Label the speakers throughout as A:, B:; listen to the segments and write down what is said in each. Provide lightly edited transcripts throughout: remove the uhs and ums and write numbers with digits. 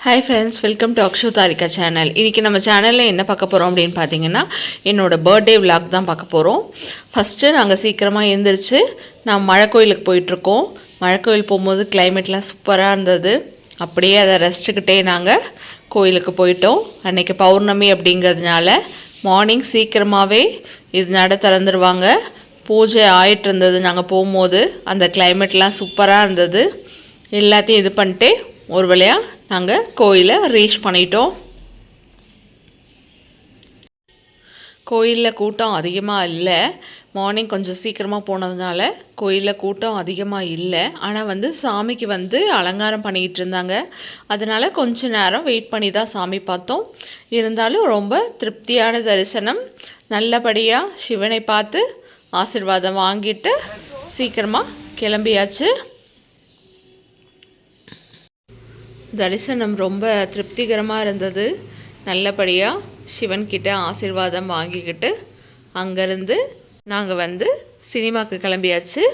A: Hi friends, welcome to Akshu Tharika channel. இன்றைக்கி நம்ம சேனலில் என்ன பார்க்க போகிறோம் அப்படின்னு பார்த்தீங்கன்னா, என்னோடய பர்த்டே விலாக் தான் பார்க்க போகிறோம். ஃபஸ்ட்டு நாங்கள் சீக்கிரமாக எழுந்திரிச்சு நான் மழை கோயிலுக்கு போயிட்டுருக்கோம். மழை கோயில் போகும்போது கிளைமேட்லாம் சூப்பராக இருந்தது. அப்படியே அதை ரசிச்சுக்கிட்டே நாங்கள் கோயிலுக்கு போயிட்டோம். அன்றைக்கி பௌர்ணமி அப்படிங்கிறதுனால மார்னிங் சீக்கிரமாகவே இது நட திறந்துருவாங்க. பூஜை ஆகிட்டு இருந்தது. நாங்கள் போகும்போது அந்த கிளைமேட்லாம் சூப்பராக இருந்தது. எல்லாத்தையும் இது பண்ணிட்டு ஒரு வழியாக நாங்கள் கோயிலை ரீச் பண்ணிட்டோம். கோயிலில் கூட்டம் அதிகமாக இல்லை. மார்னிங் கொஞ்சம் சீக்கிரமாக போனதுனால கோயிலில் கூட்டம் அதிகமாக இல்லை. ஆனால் சாமிக்கு அலங்காரம் பண்ணிக்கிட்டு இருந்தாங்க. அதனால் கொஞ்ச நேரம் வெயிட் பண்ணி தான் சாமி பார்த்தோம். இருந்தாலும் ரொம்ப திருப்தியான தரிசனம். நல்லபடியாக சிவனை பார்த்து ஆசீர்வாதம் வாங்கிட்டு சீக்கிரமாக கிளம்பியாச்சு. தரிசனம் ரொம்ப திருப்திகரமாக இருந்தது. நல்லபடியாக சிவன்கிட்ட ஆசீர்வாதம் வாங்கிக்கிட்டு அங்கேருந்து நாங்கள் சினிமாவுக்கு கிளம்பியாச்சு.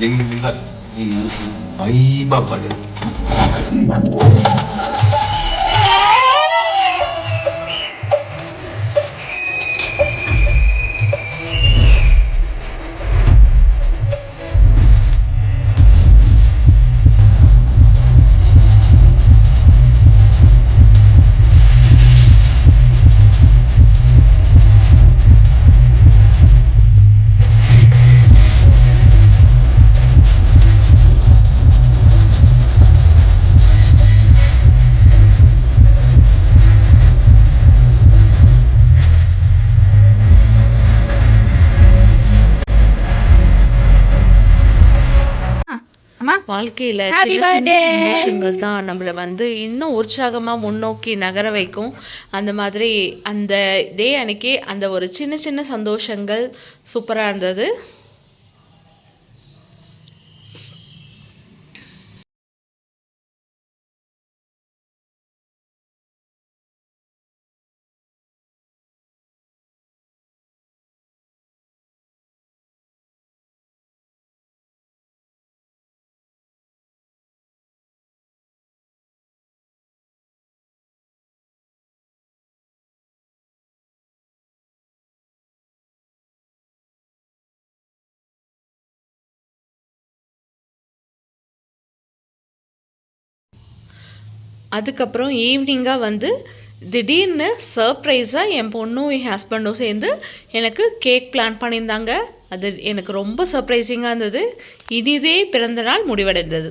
B: Lihat ini bayi bapak dia.
A: வாழ்க்கையில் சின்ன சின்ன சந்தோஷங்கள் தான் நம்மளை இன்னும் உற்சாகமாக முன்னோக்கி நகர வைக்கும். அந்த மாதிரி அந்த டே அன்னைக்கு அந்த ஒரு சின்ன சின்ன சந்தோஷங்கள் சூப்பராக இருந்தது. அதுக்கப்புறம் ஈவினிங்காக திடீர்னு சர்ப்ரைஸாக என் பொண்ணும் என் ஹஸ்பண்டும் சேர்ந்து எனக்கு கேக் பிளான் பண்ணியிருந்தாங்க. அது எனக்கு ரொம்ப சர்ப்ரைசிங்காக இருந்தது. இனிதே பிறந்த நாள் முடிவடைந்தது.